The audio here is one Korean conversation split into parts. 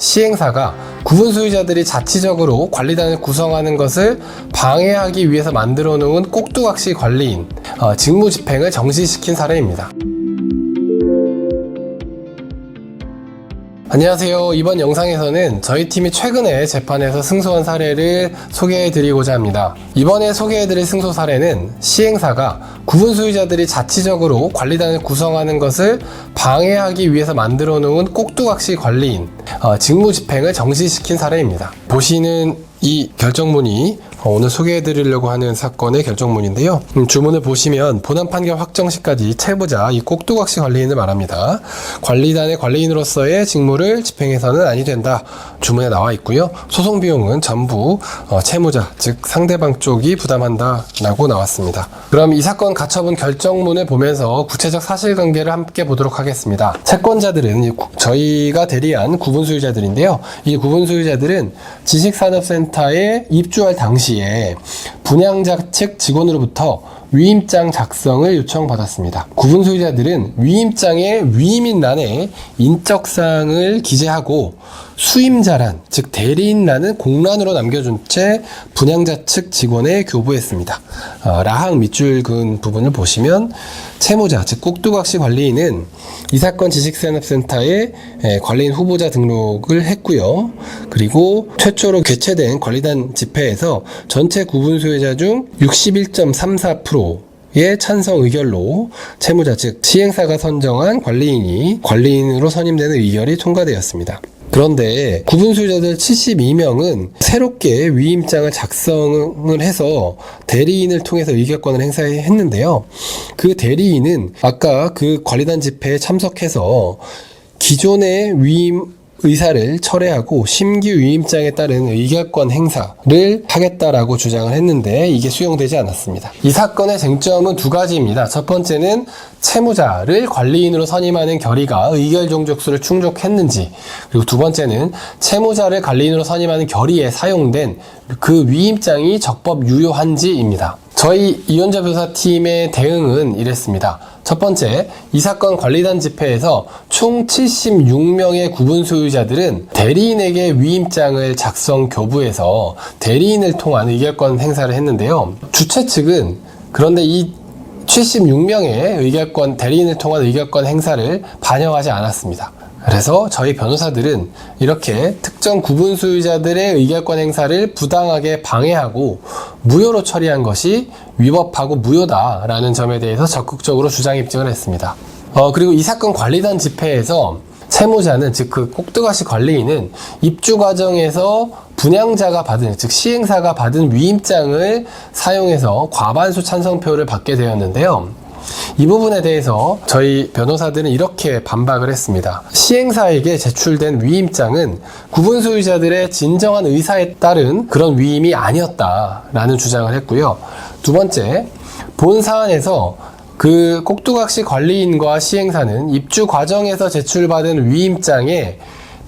시행사가 구분 소유자들이 자치적으로 관리단을 구성하는 것을 방해하기 위해서 만들어 놓은 꼭두각시 관리인 직무 집행을 정지시킨 사례입니다. 안녕하세요. 이번 영상에서는 저희 팀이 최근에 재판에서 승소한 사례를 소개해드리고자 합니다. 이번에 소개해드릴 승소 사례는 시행사가 구분 소유자들이 자치적으로 관리단을 구성하는 것을 방해하기 위해서 만들어 놓은 꼭두각시 관리인 직무 집행을 정지시킨 사례입니다. 보시는 이 결정문이 오늘 소개해드리려고 하는 사건의 결정문인데요. 주문을 보시면 본안 판결 확정 시까지 채무자 이 꼭두각시 관리인을 말합니다. 관리단의 관리인으로서의 직무를 집행해서는 아니 된다. 주문에 나와 있고요. 소송 비용은 전부 채무자 즉 상대방 쪽이 부담한다 라고 나왔습니다. 그럼 이 사건 가처분 결정문을 보면서 구체적 사실관계를 함께 보도록 하겠습니다. 채권자들은 저희가 대리한 구분 소유자들인데요. 이 구분 소유자들은 지식산업센터에 입주할 당시에 분양자 측 직원으로부터 위임장 작성을 요청받았습니다. 구분 소유자들은 위임장의 위임인란에 인적사항을 기재하고 수임자란, 즉 대리인란은 공란으로 남겨준 채 분양자 측 직원에 교부했습니다. 라항 밑줄 그은 부분을 보시면 채무자, 즉 꼭두각시 관리인은 이 사건 지식산업센터에 관리인 후보자 등록을 했고요. 그리고 최초로 개최된 관리단 집회에서 전체 구분 소유자 중 61.34%의 찬성 의결로 채무자 즉 시행사가 선정한 관리인이 관리인으로 선임되는 의결이 통과되었습니다. 그런데 구분 소유자들 72명은 새롭게 위임장을 작성을 해서 대리인을 통해서 의결권을 행사했는데요. 그 대리인은 아까 그 관리단 집회에 참석해서 기존의 위임 의사를 철회하고 신규 위임장에 따른 의결권 행사를 하겠다라고 주장을 했는데 이게 수용되지 않았습니다. 이 사건의 쟁점은 두 가지입니다. 첫 번째는 채무자를 관리인으로 선임하는 결의가 의결 종족수를 충족했는지, 그리고 두 번째는 채무자를 관리인으로 선임하는 결의에 사용된 그 위임장이 적법 유효한지입니다. 저희 이원자 변호사팀의 대응은 이랬습니다. 첫 번째, 이 사건 관리단 집회에서 총 76명의 구분 소유자들은 대리인에게 위임장을 작성 교부해서 대리인을 통한 의결권 행사를 했는데요. 주최 측은 그런데 이 76명의 의결권, 대리인을 통한 의결권 행사를 반영하지 않았습니다. 그래서 저희 변호사들은 이렇게 특정 구분 소유자들의 의결권 행사를 부당하게 방해하고 무효로 처리한 것이 위법하고 무효다라는 점에 대해서 적극적으로 주장 입증을 했습니다. 그리고 이 사건 관리단 집회에서 채무자는 즉 그 꼭두각시 관리인은 입주 과정에서 분양자가 받은 즉 시행사가 받은 위임장을 사용해서 과반수 찬성표를 받게 되었는데요. 이 부분에 대해서 저희 변호사들은 이렇게 반박을 했습니다. 시행사에게 제출된 위임장은 구분 소유자들의 진정한 의사에 따른 그런 위임이 아니었다라는 주장을 했고요. 두 번째, 본 사안에서 그 꼭두각시 관리인과 시행사는 입주 과정에서 제출받은 위임장에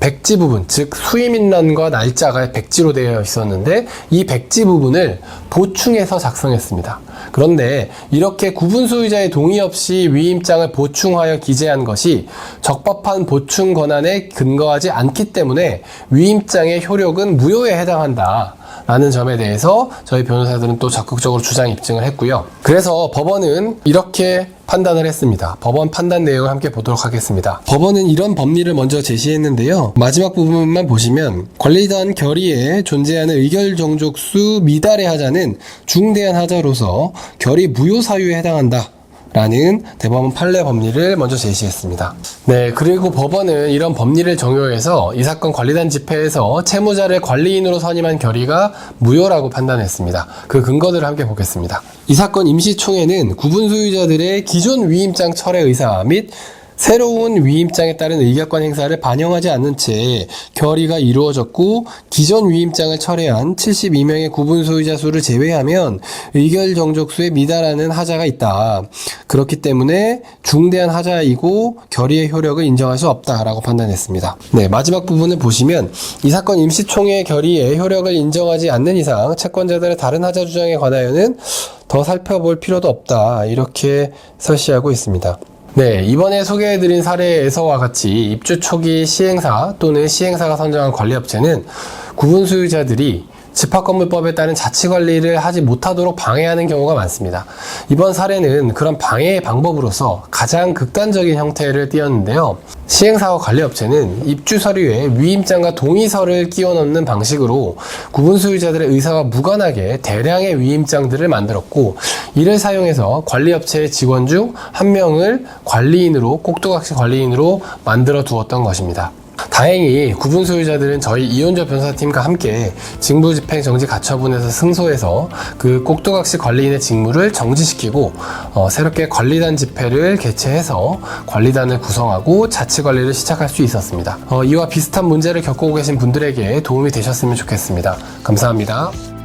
백지 부분, 즉 수임인란과 날짜가 백지로 되어 있었는데 이 백지 부분을 보충해서 작성했습니다. 그런데 이렇게 구분 소유자의 동의 없이 위임장을 보충하여 기재한 것이 적법한 보충 권한에 근거하지 않기 때문에 위임장의 효력은 무효에 해당한다 라는 점에 대해서 저희 변호사들은 또 적극적으로 주장 입증을 했고요. 그래서 법원은 이렇게 판단을 했습니다. 법원 판단 내용을 함께 보도록 하겠습니다. 법원은 이런 법리를 먼저 제시했는데요. 마지막 부분만 보시면 관리단 결의에 존재하는 의결 종족수 미달의 하자는 중대한 하자로서 결의 무효 사유에 해당한다 라는 대법원 판례 법리를 먼저 제시했습니다. 네, 그리고 법원은 이런 법리를 적용해서 이 사건 관리단 집회에서 채무자를 관리인으로 선임한 결의가 무효라고 판단했습니다. 그 근거들을 함께 보겠습니다. 이 사건 임시총회는 구분 소유자들의 기존 위임장 철회 의사 및 새로운 위임장에 따른 의결권 행사를 반영하지 않는 채 결의가 이루어졌고 기존 위임장을 철회한 72명의 구분 소유자 수를 제외하면 의결 정족수에 미달하는 하자가 있다. 그렇기 때문에 중대한 하자이고 결의의 효력을 인정할 수 없다라고 판단했습니다. 네, 마지막 부분을 보시면 이 사건 임시총회 결의의 효력을 인정하지 않는 이상 채권자들의 다른 하자 주장에 관하여는 더 살펴볼 필요도 없다. 이렇게 설시하고 있습니다. 네, 이번에 소개해드린 사례에서와 같이 입주 초기 시행사 또는 시행사가 선정한 관리업체는 구분 소유자들이 집합건물법에 따른 자치관리를 하지 못하도록 방해하는 경우가 많습니다. 이번 사례는 그런 방해의 방법으로서 가장 극단적인 형태를 띄었는데요. 시행사와 관리업체는 입주 서류에 위임장과 동의서를 끼워 넣는 방식으로 구분 소유자들의 의사와 무관하게 대량의 위임장들을 만들었고, 이를 사용해서 관리업체의 직원 중 한 명을 관리인으로, 꼭두각시 관리인으로 만들어 두었던 것입니다. 다행히 구분 소유자들은 저희 이혼조 변호사팀과 함께 직무집행 정지 가처분에서 승소해서 그 꼭두각시 관리인의 직무를 정지시키고 새롭게 관리단 집회를 개최해서 관리단을 구성하고 자치관리를 시작할 수 있었습니다. 이와 비슷한 문제를 겪고 계신 분들에게 도움이 되셨으면 좋겠습니다. 감사합니다.